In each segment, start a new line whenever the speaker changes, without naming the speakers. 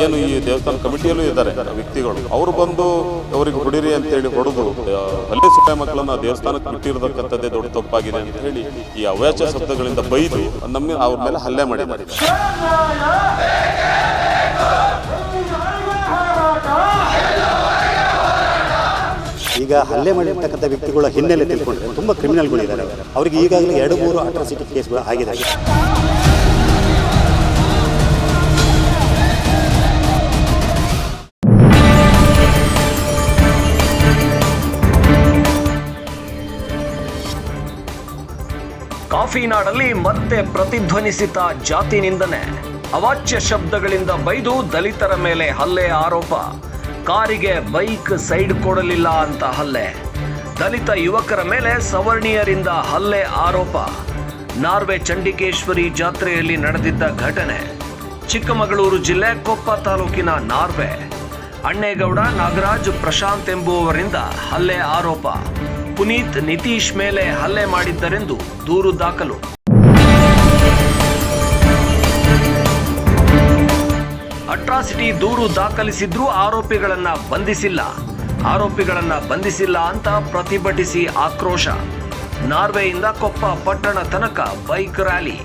ಏನು ಈ ದೇವಸ್ಥಾನ ಕಮಿಟಿಯಲ್ಲೂ ಇದ್ದಾರೆ ವ್ಯಕ್ತಿಗಳು, ಅವರು ಬಂದು ಅವರಿಗೆ ಹೊಡಿರಿ ಅಂತೇಳಿ ಹೊಡೆದು ಹಳ್ಳಿ ಸುಳ್ಳ ಮಕ್ಕಳನ್ನ ದೇವಸ್ಥಾನಕ್ಕೆ ಬಿಟ್ಟಿರತಕ್ಕಂಥದ್ದೇ ದೊಡ್ಡ ತಪ್ಪಾಗಿದೆ ಅಂತ ಹೇಳಿ ಈ ಅವ್ಯಾಚ ಶಬ್ದಗಳಿಂದ ಬೈದು ನಮಗೆ ಅವ್ರ ಮೇಲೆ ಹಲ್ಲೆ ಮಾಡಿದ್ದಾರೆ.
ಈಗ ಹಲ್ಲೆ ಮಾಡಿರ್ತಕ್ಕಂಥ ವ್ಯಕ್ತಿಗಳ ಹಿನ್ನೆಲೆ ತಿಳ್ಕೊಂಡ್ರೆ ತುಂಬ ಕ್ರಿಮಿನಲ್ಗಳಿದ್ದಾರೆ. ಅವರಿಗೆ ಈಗಾಗಲೇ 2-3 ಅಟ್ರಾಸಿಟಿ ಕೇಸ್ಗಳು ಆಗಿದೆ.
ಕಾಫಿನಾಡಲ್ಲಿ ಮತ್ತೆ ಪ್ರತಿಧ್ವನಿಸಿದ ಜಾತಿ ನಿಂದನೆ, ಅವಾಚ್ಯ ಶಬ್ದಗಳಿಂದ ಬೈದು ದಲಿತರ ಮೇಲೆ ಹಲ್ಲೆ ಆರೋಪ. ಕಾರಿಗೆ ಬೈಕ್ ಸೈಡ್ ಕೊಡಲಿಲ್ಲ ಅಂತ ಹಲ್ಲೆ. ದಲಿತ ಯುವಕರ ಮೇಲೆ ಸವರ್ಣೀಯರಿಂದ ಹಲ್ಲೆ ಆರೋಪ. ನಾರ್ವೆ ಚಂಡಿಕೇಶ್ವರಿ ಜಾತ್ರೆಯಲ್ಲಿ ನಡೆದಿದ್ದ ಘಟನೆ. ಚಿಕ್ಕಮಗಳೂರು ಜಿಲ್ಲೆ ಕೊಪ್ಪ ತಾಲೂಕಿನ ನಾರ್ವೆ. ಅಣ್ಣೇಗೌಡ, ನಾಗರಾಜ್, ಪ್ರಶಾಂತ್ ಎಂಬುವವರಿಂದ ಹಲ್ಲೆ ಆರೋಪ. ಪುನೀತ್, ನಿತೀಶ್ ಮೇಲೆ ಹಲ್ಲೆ ಮಾಡಿದ್ದರೆಂದು ದೂರು ದಾಖಲು. ಅಟ್ರಾಸಿಟಿ ದೂರು ದಾಖಲಿಸಿದ್ರೂ ಆರೋಪಿಗಳನ್ನ ಬಂಧಿಸಿಲ್ಲ ಅಂತ ಪ್ರತಿಭಟಿಸಿ ಆಕ್ರೋಶ. ನಾರ್ವೆಯಿಂದ ಕೊಪ್ಪ ಪಟ್ಟಣ ತನಕ ಬೈಕ್ ರ್ಯಾಲಿ.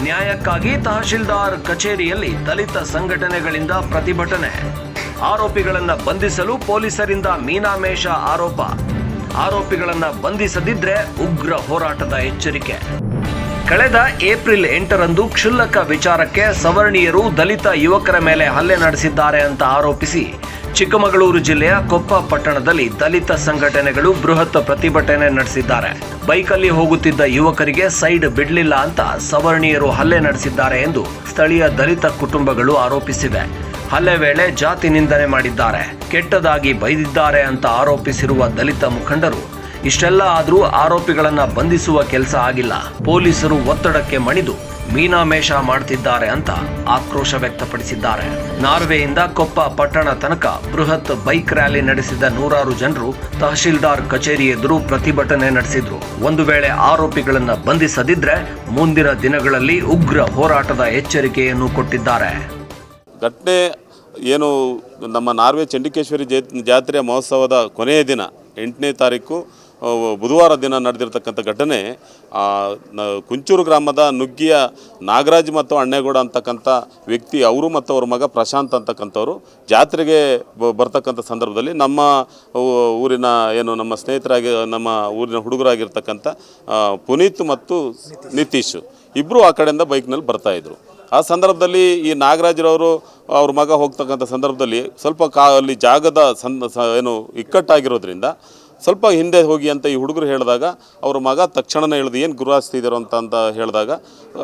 ನ್ಯಾಯಕ್ಕಾಗಿ ತಹಶೀಲ್ದಾರ್ ಕಚೇರಿಯಲ್ಲಿ ದಲಿತ ಸಂಘಟನೆಗಳಿಂದ ಪ್ರತಿಭಟನೆ. ಆರೋಪಿಗಳನ್ನ ಬಂಧಿಸಲು ಪೊಲೀಸರಿಂದ ಮೀನಾಮೇಷ ಆರೋಪ. ಆರೋಪಿಗಳನ್ನ ಬಂಧಿಸದಿದ್ರೆ ಉಗ್ರ ಹೋರಾಟದ ಎಚ್ಚರಿಕೆ. ಕಳೆದ ಏಪ್ರಿಲ್ 8ರಂದು ಕ್ಷುಲ್ಲಕ ವಿಚಾರಕ್ಕೆ ಸವರ್ಣೀಯರು ದಲಿತ ಯುವಕರ ಮೇಲೆ ಹಲ್ಲೆ ನಡೆಸಿದ್ದಾರೆ ಅಂತ ಆರೋಪಿಸಿ ಚಿಕ್ಕಮಗಳೂರು ಜಿಲ್ಲೆಯ ಕೊಪ್ಪ ಪಟ್ಟಣದಲ್ಲಿ ದಲಿತ ಸಂಘಟನೆಗಳು ಬೃಹತ್ ಪ್ರತಿಭಟನೆ ನಡೆಸಿದ್ದಾರೆ. ಬೈಕಲ್ಲಿ ಹೋಗುತ್ತಿದ್ದ ಯುವಕರಿಗೆ ಸೈಡ್ ಬಿಡಲಿಲ್ಲ ಅಂತ ಸವರ್ಣೀಯರು ಹಲ್ಲೆ ನಡೆಸಿದ್ದಾರೆ ಎಂದು ಸ್ಥಳೀಯ ದಲಿತ ಕುಟುಂಬಗಳು ಆರೋಪಿಸಿವೆ. ಹಲ್ಲೆ ವೇಳೆ ಜಾತಿ ನಿಂದನೆ ಮಾಡಿದ್ದಾರೆ, ಕೆಟ್ಟದಾಗಿ ಬೈದಿದ್ದಾರೆ ಅಂತ ಆರೋಪಿಸಿರುವ ದಲಿತ ಮುಖಂಡರು, ಇಷ್ಟೆಲ್ಲ ಆದರೂ ಆರೋಪಿಗಳನ್ನ ಬಂಧಿಸುವ ಕೆಲಸ ಆಗಿಲ್ಲ, ಪೊಲೀಸರು ಒತ್ತಡಕ್ಕೆ ಮಣಿದು ಮೀನಾಮೇಷ ಮಾಡ್ತಿದ್ದಾರೆ ಅಂತ ಆಕ್ರೋಶ ವ್ಯಕ್ತಪಡಿಸಿದ್ದಾರೆ. ನಾರ್ವೆಯಿಂದ ಕೊಪ್ಪ ಪಟ್ಟಣ ತನಕ ಬೃಹತ್ ಬೈಕ್ ರ್ಯಾಲಿ ನಡೆಸಿದ ನೂರಾರು ಜನರು ತಹಶೀಲ್ದಾರ್ ಕಚೇರಿ ಎದುರು ಪ್ರತಿಭಟನೆ ನಡೆಸಿದ್ರು. ಒಂದು ವೇಳೆ ಆರೋಪಿಗಳನ್ನ ಬಂಧಿಸದಿದ್ರೆ ಮುಂದಿನ ದಿನಗಳಲ್ಲಿ ಉಗ್ರ ಹೋರಾಟದ ಎಚ್ಚರಿಕೆಯನ್ನು ಕೊಟ್ಟಿದ್ದಾರೆ.
ಘಟನೆ ಏನು, ನಮ್ಮ ನಾರ್ವೆ ಚಂಡಿಕೇಶ್ವರಿ ಜಾತ್ರೆಯ ಮಹೋತ್ಸವದ ಕೊನೆಯ ದಿನ 8ನೇ ತಾರೀಕು ಬುಧವಾರ ದಿನ ನಡೆದಿರ್ತಕ್ಕಂಥ ಘಟನೆ. ಕುಂಚೂರು ಗ್ರಾಮದ ನುಗ್ಗಿಯ ನಾಗರಾಜ್ ಮತ್ತು ಅಣ್ಣೇಗೌಡ ಅಂತಕ್ಕಂಥ ವ್ಯಕ್ತಿ, ಅವರು ಮತ್ತು ಅವ್ರ ಮಗ ಪ್ರಶಾಂತ್ ಅಂತಕ್ಕಂಥವ್ರು ಜಾತ್ರೆಗೆ ಬರ್ತಕ್ಕಂಥ ಸಂದರ್ಭದಲ್ಲಿ ನಮ್ಮ ಊರಿನ ಏನು ನಮ್ಮ ಸ್ನೇಹಿತರಾಗಿ ನಮ್ಮ ಊರಿನ ಹುಡುಗರಾಗಿರ್ತಕ್ಕಂಥ ಪುನೀತ್ ಮತ್ತು ನಿತೀಶ್ ಇಬ್ಬರು ಆ ಕಡೆಯಿಂದ ಬೈಕ್ನಲ್ಲಿ ಬರ್ತಾಯಿದ್ರು. ಆ ಸಂದರ್ಭದಲ್ಲಿ ಈ ನಾಗರಾಜ್ರವರು ಅವ್ರ ಮಗ ಹೋಗ್ತಕ್ಕಂಥ ಸಂದರ್ಭದಲ್ಲಿ ಸ್ವಲ್ಪ ಅಲ್ಲಿ ಜಾಗದ ಏನು ಇಕ್ಕಟ್ಟಾಗಿರೋದ್ರಿಂದ ಸ್ವಲ್ಪ ಹಿಂದೆ ಹೋಗಿ ಅಂತ ಈ ಹುಡುಗರು ಹೇಳಿದಾಗ ಅವ್ರ ಮಗ ತಕ್ಷಣನೇ ಹೇಳಿದ್ರು, ಏನು ಗುರುವಾಸ್ತಿದ್ದಾರೋ ಅಂತ ಹೇಳಿದಾಗ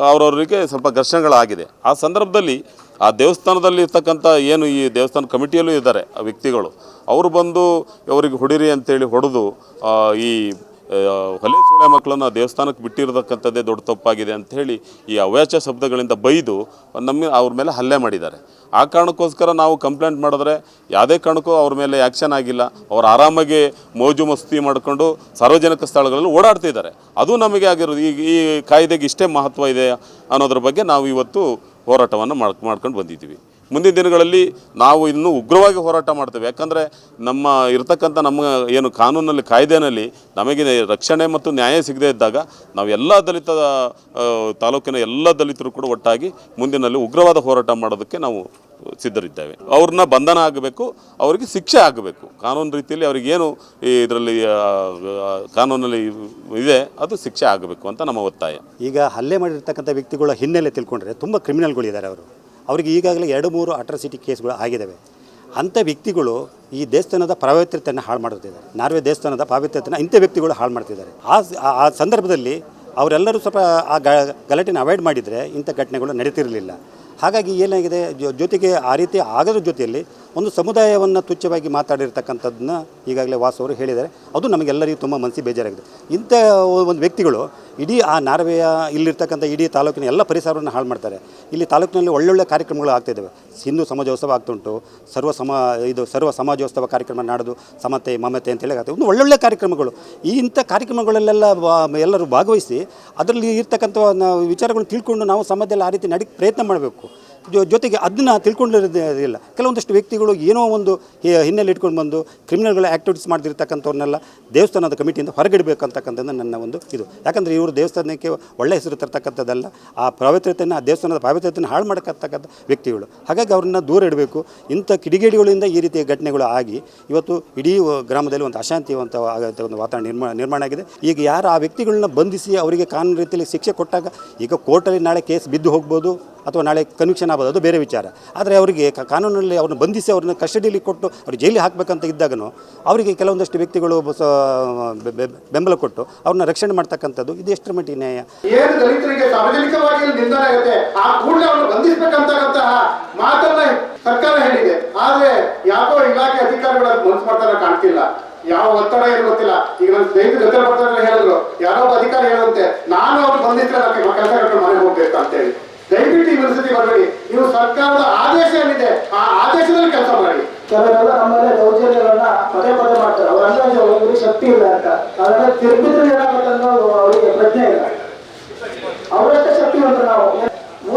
ಅವರವರಿಗೆ ಸ್ವಲ್ಪ ಘರ್ಷಣೆಗಳಾಗಿದೆ. ಆ ಸಂದರ್ಭದಲ್ಲಿ ಆ ದೇವಸ್ಥಾನದಲ್ಲಿ ಇರ್ತಕ್ಕಂಥ ಏನು ಈ ದೇವಸ್ಥಾನ ಕಮಿಟಿಯಲ್ಲೂ ಇದ್ದಾರೆ ಆ ವ್ಯಕ್ತಿಗಳು, ಅವರು ಬಂದು ಅವರಿಗೆ ಹೊಡಿರಿ ಅಂತೇಳಿ ಹೊಡೆದು ಈ ಹಳ್ಳಿ ಸುಳ್ಳ ಮಕ್ಕಳನ್ನು ದೇವಸ್ಥಾನಕ್ಕೆ ಬಿಟ್ಟಿರತಕ್ಕಂಥದ್ದೇ ದೊಡ್ಡ ತಪ್ಪಾಗಿದೆ ಅಂಥೇಳಿ ಈ ಅವ್ಯಾಚ ಶಬ್ದಗಳಿಂದ ಬೈದು ನಮಗೆ ಅವ್ರ ಮೇಲೆ ಹಲ್ಲೆ ಮಾಡಿದ್ದಾರೆ. ಆ ಕಾರಣಕ್ಕೋಸ್ಕರ ನಾವು ಕಂಪ್ಲೇಂಟ್ ಮಾಡಿದ್ರೆ ಯಾವುದೇ ಕಾರಣಕ್ಕೂ ಅವ್ರ ಮೇಲೆ ಆ್ಯಕ್ಷನ್ ಆಗಿಲ್ಲ. ಅವ್ರು ಆರಾಮಾಗಿ ಮೋಜು ಮಸ್ತಿ ಮಾಡಿಕೊಂಡು ಸಾರ್ವಜನಿಕ ಸ್ಥಳಗಳಲ್ಲಿ ಓಡಾಡ್ತಿದ್ದಾರೆ. ಅದು ನಮಗೆ ಆಗಿರೋದು ಈ ಕಾಯ್ದೆಗೆ ಇಷ್ಟೇ ಮಹತ್ವ ಇದೆ ಅನ್ನೋದ್ರ ಬಗ್ಗೆ ನಾವು ಇವತ್ತು ಹೋರಾಟವನ್ನು ಮಾಡ್ಕೊಂಡು ಬಂದಿದ್ದೀವಿ. ಮುಂದಿನ ದಿನಗಳಲ್ಲಿ ನಾವು ಇನ್ನೂ ಉಗ್ರವಾಗಿ ಹೋರಾಟ ಮಾಡ್ತೇವೆ. ಯಾಕಂದರೆ ನಮ್ಮ ಇರತಕ್ಕಂಥ ನಮ್ಮ ಏನು ಕಾನೂನಲ್ಲಿ ಕಾಯ್ದೆನಲ್ಲಿ ನಮಗೆ ರಕ್ಷಣೆ ಮತ್ತು ನ್ಯಾಯ ಸಿಗದೇ ಇದ್ದಾಗ ನಾವು ಎಲ್ಲ ದಲಿತ ತಾಲೂಕಿನ ಎಲ್ಲ ದಲಿತರು ಕೂಡ ಒಟ್ಟಾಗಿ ಮುಂದಿನಲ್ಲಿ ಉಗ್ರವಾದ ಹೋರಾಟ ಮಾಡೋದಕ್ಕೆ ನಾವು ಸಿದ್ಧರಿದ್ದೇವೆ. ಅವ್ರನ್ನ ಬಂಧನ ಆಗಬೇಕು, ಅವರಿಗೆ ಶಿಕ್ಷೆ ಆಗಬೇಕು. ಕಾನೂನು ರೀತಿಯಲ್ಲಿ ಅವರಿಗೇನು ಇದರಲ್ಲಿ ಕಾನೂನಲ್ಲಿ ಇದೆ ಅದು ಶಿಕ್ಷೆ ಆಗಬೇಕು ಅಂತ ನಮ್ಮ ಒತ್ತಾಯ.
ಈಗ ಹಲ್ಲೆ ಮಾಡಿರ್ತಕ್ಕಂಥ ವ್ಯಕ್ತಿಗಳ ಹಿನ್ನೆಲೆ ತಿಳ್ಕೊಂಡ್ರೆ ತುಂಬ ಕ್ರಿಮಿನಲ್ಗಳಿದ್ದಾರೆ. ಅವರಿಗೆ ಈಗಾಗಲೇ 2-3 ಅಟ್ರಾಸಿಟಿ ಕೇಸ್ಗಳು ಆಗಿದ್ದಾವೆ. ಅಂಥ ವ್ಯಕ್ತಿಗಳು ಈ ದೇವಸ್ಥಾನದ ಪಾವಿತ್ರ್ಯತೆಯನ್ನು ಹಾಳು ಮಾಡ್ತಿದ್ದಾರೆ. ನಾರ್ವೆ ದೇವಸ್ಥಾನದ ಪಾವಿತ್ರ್ಯತೆಯನ್ನು ಇಂಥ ವ್ಯಕ್ತಿಗಳು ಹಾಳು ಮಾಡ್ತಿದ್ದಾರೆ. ಆ ಸಂದರ್ಭದಲ್ಲಿ ಅವರೆಲ್ಲರೂ ಸ್ವಲ್ಪ ಆ ಗಲಾಟೆನ ಅವಾಯ್ಡ್ ಮಾಡಿದರೆ ಇಂಥ ಘಟನೆಗಳು ನಡೀತಿರಲಿಲ್ಲ. ಹಾಗಾಗಿ ಏನಾಗಿದೆ, ಜೊತೆಗೆ ಆ ರೀತಿ ಆಗೋದ್ರ ಜೊತೆಯಲ್ಲಿ ಒಂದು ಸಮುದಾಯವನ್ನು ತುಚ್ಛವಾಗಿ ಮಾತಾಡಿರ್ತಕ್ಕಂಥದ್ದನ್ನ ಈಗಾಗಲೇ ವಾಸು ಅವರು ಹೇಳಿದ್ದಾರೆ. ಅದು ನಮಗೆಲ್ಲರಿಗೂ ತುಂಬ ಮನಸ್ಸಿಗೆ ಬೇಜಾರಾಗಿದೆ. ಇಂಥ ಒಂದು ವ್ಯಕ್ತಿಗಳು ಇಡೀ ಆ ನಾರ್ವೆಯ ಇಲ್ಲಿರ್ತಕ್ಕಂಥ ಇಡೀ ತಾಲೂಕಿನ ಎಲ್ಲ ಪರಿಸರವನ್ನು ಹಾಳು ಮಾಡ್ತಾರೆ. ಇಲ್ಲಿ ತಾಲೂಕಿನಲ್ಲಿ ಒಳ್ಳೊಳ್ಳೆ ಕಾರ್ಯಕ್ರಮಗಳು ಆಗ್ತಾಯಿದ್ದಾವೆ. ಹಿಂದೂ ಸಮಾಜೋತ್ಸವ ಆಗ್ತುಂಟು, ಸರ್ವ ಸಮಾಜೋತ್ಸವ ಕಾರ್ಯಕ್ರಮ ನಾಡೋದು, ಸಮತೆ ಮಮತೆ ಅಂತೇಳಿ ಆಗ್ತದೆ. ಒಂದು ಒಳ್ಳೊಳ್ಳೆ ಕಾರ್ಯಕ್ರಮಗಳು. ಇಂಥ ಕಾರ್ಯಕ್ರಮಗಳಲ್ಲೆಲ್ಲ ಎಲ್ಲರೂ ಭಾಗವಹಿಸಿ ಅದರಲ್ಲಿ ಇರ್ತಕ್ಕಂಥ ವಿಚಾರಗಳನ್ನು ತಿಳ್ಕೊಂಡು ನಾವು ಸಮಾಜದಲ್ಲಿ ಆ ರೀತಿ ಪ್ರಯತ್ನ ಮಾಡಬೇಕು. ಜೊತೆಗೆ ಅದನ್ನು ತಿಳ್ಕೊಂಡಿರೋದಿಲ್ಲ. ಕೆಲವೊಂದಷ್ಟು ವ್ಯಕ್ತಿಗಳು ಏನೋ ಒಂದು ಹಿನ್ನೆಲೆ ಇಟ್ಕೊಂಡು ಬಂದು ಕ್ರಿಮಿನಲ್ಗಳ ಆ್ಯಕ್ಟಿವಿಟೀಸ್ ಮಾಡ್ತಿರ್ತಕ್ಕಂಥವ್ರನ್ನೆಲ್ಲ ದೇವಸ್ಥಾನದ ಕಮಿಟಿಯಿಂದ ಹೊರಗಿಡಬೇಕಂತಕ್ಕಂಥದ್ದು ನನ್ನ ಒಂದು ಇದು. ಯಾಕಂದರೆ ಇವರು ದೇವಸ್ಥಾನಕ್ಕೆ ಒಳ್ಳೆಯ ಹೆಸರು ತರ್ತಕ್ಕಂಥದ್ದಲ್ಲ, ಆ ಪವಿತ್ರತೆಯನ್ನು, ಆ ದೇವಸ್ಥಾನದ ಪವಿತ್ರತೆಯನ್ನು ಹಾಳು ಮಾಡಕ್ಕಂತಕ್ಕಂಥ ವ್ಯಕ್ತಿಗಳು. ಹಾಗಾಗಿ ಅವ್ರನ್ನ ದೂರ ಇಡಬೇಕು. ಇಂಥ ಕಿಡಿಗೇಡಿಗಳಿಂದ ಈ ರೀತಿಯ ಘಟನೆಗಳು ಆಗಿ ಇವತ್ತು ಇಡೀ ಗ್ರಾಮದಲ್ಲಿ ಒಂದು ಅಶಾಂತಿವಂತ ಆಗಂಥ ಒಂದು ವಾತಾವರಣ ನಿರ್ಮಾಣ ಆಗಿದೆ. ಈಗ ಯಾರು ಆ ವ್ಯಕ್ತಿಗಳನ್ನ ಬಂಧಿಸಿ ಅವರಿಗೆ ಕಾನೂನು ರೀತಿಯಲ್ಲಿ ಶಿಕ್ಷೆ ಕೊಟ್ಟಾಗ, ಈಗ ಕೋರ್ಟಲ್ಲಿ ನಾಳೆ ಕೇಸ್ ಬಿದ್ದು ಹೋಗ್ಬೋದು ಅಥವಾ ನಾಳೆ ಕನ್ವಿಕ್ಷನ್ ಆಗ್ಬೋದು, ಅದು ಬೇರೆ ವಿಚಾರ. ಆದರೆ ಅವರಿಗೆ ಕಾನೂನಲ್ಲಿ ಅವ್ರನ್ನ ಬಂಧಿಸಿ ಅವ್ರನ್ನ ಕಸ್ಟಡಿಯಲ್ಲಿ ಕೊಟ್ಟು ಅವ್ರು ಜೈಲಿಗೆ ಹಾಕಬೇಕಂತ ಇದ್ದಾಗನೂ ಅವರಿಗೆ ಕೆಲವೊಂದಷ್ಟು ವ್ಯಕ್ತಿಗಳು ಬೆಂಬಲ ಕೊಟ್ಟು ಅವ್ರನ್ನ ರಕ್ಷಣೆ ಮಾಡ್ತಕ್ಕಂಥದ್ದು ಇದು ಎಷ್ಟರ ಮಟ್ಟಿಗೆ ನ್ಯಾಯ?
ಏನು ದಲಿತರಿಗೆ ಸಾರ್ವಜನಿಕವಾಗಿ ನಿಂದನೆ ಆಗುತ್ತೆ, ಆ ಕೂಡಲೇ ಅವ್ರನ್ನ ಬಂಧಿಸಬೇಕಂತಕ್ಕಂತಹ ಮಾತನ್ನ ಸರ್ಕಾರ ಹೇಳಿದೆ. ಆದ್ರೆ ಯಾಕೋ ಇಲಾಖೆ ಅಧಿಕಾರಿಗಳು ಮನಸ್ಸು ಮಾಡ್ತಾರ ಕಾಣ್ತಿಲ್ಲ. ಯಾವ ಒತ್ತಡ ಏನು ಗೊತ್ತಿಲ್ಲ. ಈಗ ನನ್ನ ಸ್ನೇಹಿತರು ಜೊತೆ ಬರ್ತಾರೆ, ಹೇಳಿದ್ರು ಯಾರೊಬ್ಬ ಅಧಿಕಾರಿ ಹೇಳುವಂತೆ, ನಾನು ಅವ್ರು ಬಂಧಿಸಿದ್ರೆ ನನ್ನ ಕೆಲಸ ಕಟ್ಕೊಂಡು ಮನೆಗೆ ಹೋಗ್ಬೇಕು ಅಂತೇಳಿ. ದಯವಿಟ್ಟು ಈ ಮನಸ್ಥಿತಿ ಬರಬೇಡಿ. ನೀವು ಸರ್ಕಾರದ ಆದೇಶ ಏನಿದೆ ಆ ಆದೇಶದಲ್ಲಿ ಕೆಲಸ ಮಾಡಿ.
ಕೆಲವರೆಲ್ಲ ನಮ್ಮಲ್ಲೇ ದೌರ್ಜನ್ಯಗಳನ್ನ ಪದೇ ಪದೇ ಮಾಡ್ತಾರೆ. ಅವ್ರ ಅಂದಾಜು ಅವ್ರಿಗೆ ಶಕ್ತಿ ಇಲ್ಲ ಅಂತ, ಅದನ್ನ ತಿರುಗಿದ್ರೆ ಏನಾಗುತ್ತೆ ಅನ್ನೋದು ಅವರಿಗೆ ಪ್ರಜ್ಞೆ ಇಲ್ಲ. ಅವರಷ್ಟೇ ಶಕ್ತಿವಂತರು ನಾವು.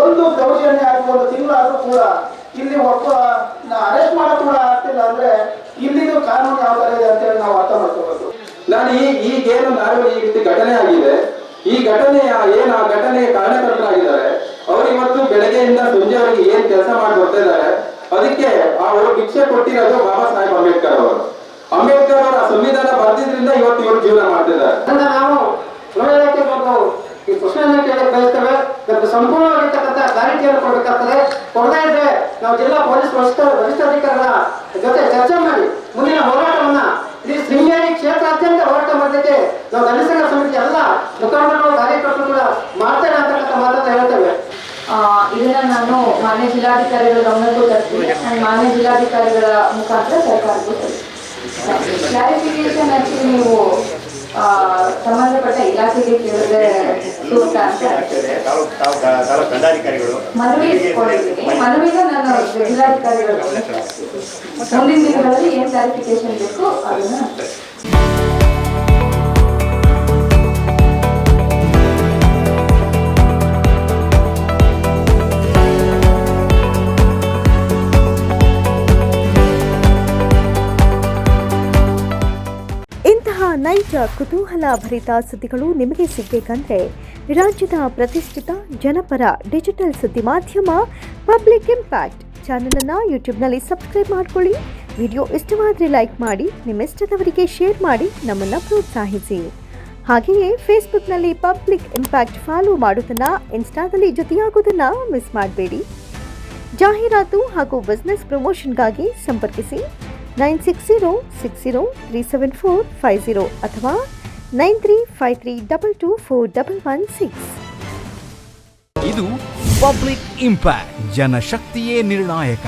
ಒಂದು ದೌರ್ಜನ್ಯ ಆಗಿ ಒಂದು ತಿಂಗಳಾದ್ರೂ ಕೂಡ ಇಲ್ಲಿ ಒಬ್ಬ ಅರೆಸ್ಟ್ ಮಾಡಕ್ ಕೂಡ ಆಗ್ತಿಲ್ಲ ಅಂದ್ರೆ ಇಲ್ಲಿದು ಕಾನೂನು ಯಾವ ತರ ಇದೆ ಅಂತೇಳಿ ನಾವು ಅರ್ಥ ಮಾಡ್ಕೋಬೇಕು.
ನಾನು ಈಗೇನು ನಾರ್ವೆ ಈ ರೀತಿ ಘಟನೆ ಆಗಿದೆ, ಈ ಘಟನೆಯ ಆ ಘಟನೆಯ ಕಾರಣಕರ್ತರಾಗಿದ್ದಾರೆ. ಅವರು ಇವತ್ತು ಬೆಳಗ್ಗೆಯಿಂದ ಸಂಜೆವರೆಗೆ ಏನ್ ಕೆಲಸ ಮಾಡಿ ಬರ್ತಾ ಇದ್ದಾರೆ, ಅದಕ್ಕೆ ಅವರು ಭಿಕ್ಷೆ ಕೊಟ್ಟಿರೋದು ಬಾಬಾ ಸಾಹೇಬ್ ಅಂಬೇಡ್ಕರ್ ಅವರು. ಅಂಬೇಡ್ಕರ್ ಅವರ ಸಂವಿಧಾನ ಬರ್ದಿದ್ರಿಂದ ಇವತ್ತು ಇವರು ಜೀವನ ಮಾಡ್ತಿದ್ದಾರೆ.
ನಾವು ಈ ಪ್ರಶ್ನೆಯನ್ನ ಕೇಳಕ್ ಬಯಸ್ತೇವೆ. ಇದಕ್ಕೆ ಸಂಪೂರ್ಣವಾಗಿರ್ತಕ್ಕಂಥ ಕ್ಲಾರಿಟಿಯನ್ನು ಕೊಡಬೇಕಾಗ್ತದೆ. ಕೊಡದೇ ಇದ್ರೆ ನಾವು ಜಿಲ್ಲಾ ಪೊಲೀಸ್ ವರಿಷ್ಠಾಧಿಕಾರಿಗಳ ಜೊತೆ ಚರ್ಚೆ ಮಾಡಿ ಮುಂದಿನ ಹೋರಾಟವನ್ನ ಈ ಶೃಂಗೇರಿ ಕ್ಷೇತ್ರಾದ್ಯಂತ ಹೋರಾಟ ಮಾಡಲಿಕ್ಕೆ ನಾವು ದಲಿತ ಸಂಘ ಸಮಿತಿ ಎಲ್ಲ ಮುಖಂಡರು, ಕಾರ್ಯಕರ್ತರು ಕೂಡ ಮಾಡ್ತೇವೆ ಅಂತಕ್ಕಂಥ ಮಾತನ್ನ ಹೇಳ್ತೇವೆ.
ಇದನ್ನ ನಾನು ಮಾನ್ಯ ಜಿಲ್ಲಾಧಿಕಾರಿಗಳ ಗಮನಕ್ಕೂ ತರ್ತೀನಿ. ಮಾನ್ಯ ಜಿಲ್ಲಾಧಿಕಾರಿಗಳ ಮುಖಾಂತರ ಸರ್ಕಾರಕ್ಕೂ ತರ್ತೀನಿ. ಕ್ಲಾರಿಫಿಕೇಶನ್ ಆಕ್ಚುಲಿ ನೀವು ಸಂಬಂಧಪಟ್ಟ ಇಲಾಖೆಗೆ ಕೇಳಿದ್ರೆ ಸೂಕ್ತ ಅಂತ ಮನವಿ ಕೊಡಿದ್ದೀನಿ. ಮನವಿನ ನಾನು ಜಿಲ್ಲಾಧಿಕಾರಿಗಳು ಮುಂದಿನ ದಿನಗಳಲ್ಲಿ ಏನು ಕ್ಲಾರಿಫಿಕೇಶನ್ ಬೇಕು ಅದನ್ನ
ನೈಜ ಕುತೂಹಲ ಭರಿತ ಸುದ್ದಿಗಳು ನಿಮಗೆ ಸಿಗಬೇಕಂದ್ರೆ ರಾಜ್ಯದ ಪ್ರತಿಷ್ಠಿತ ಜನಪರ ಡಿಜಿಟಲ್ ಸುದ್ದಿ ಮಾಧ್ಯಮ ಪಬ್ಲಿಕ್ ಇಂಪ್ಯಾಕ್ಟ್ ಚಾನಲನ್ನು ಯೂಟ್ಯೂಬ್ನಲ್ಲಿ ಸಬ್ಸ್ಕ್ರೈಬ್ ಮಾಡ್ಕೊಳ್ಳಿ. ವಿಡಿಯೋ ಇಷ್ಟವಾದರೆ ಲೈಕ್ ಮಾಡಿ, ನಿಮ್ಮಿಷ್ಟದವರಿಗೆ ಶೇರ್ ಮಾಡಿ ನಮ್ಮನ್ನು ಪ್ರೋತ್ಸಾಹಿಸಿ. ಹಾಗೆಯೇ ಫೇಸ್ಬುಕ್ನಲ್ಲಿ ಪಬ್ಲಿಕ್ ಇಂಪ್ಯಾಕ್ಟ್ ಫಾಲೋ ಮಾಡೋದನ್ನು, ಇನ್ಸ್ಟಾದಲ್ಲಿ ಜೊತೆಯಾಗೋದನ್ನು ಮಿಸ್ ಮಾಡಬೇಡಿ. ಜಾಹೀರಾತು ಹಾಗೂ ಬಿಸ್ನೆಸ್ ಪ್ರಮೋಷನ್ಗಾಗಿ ಸಂಪರ್ಕಿಸಿ 9606037450 ಅಥವಾ 9353224116.
ಇದು ಪಬ್ಲಿಕ್ ಇಂಪ್ಯಾಕ್ಟ್, ಜನಶಕ್ತಿಯೇ ನಿರ್ಣಾಯಕ.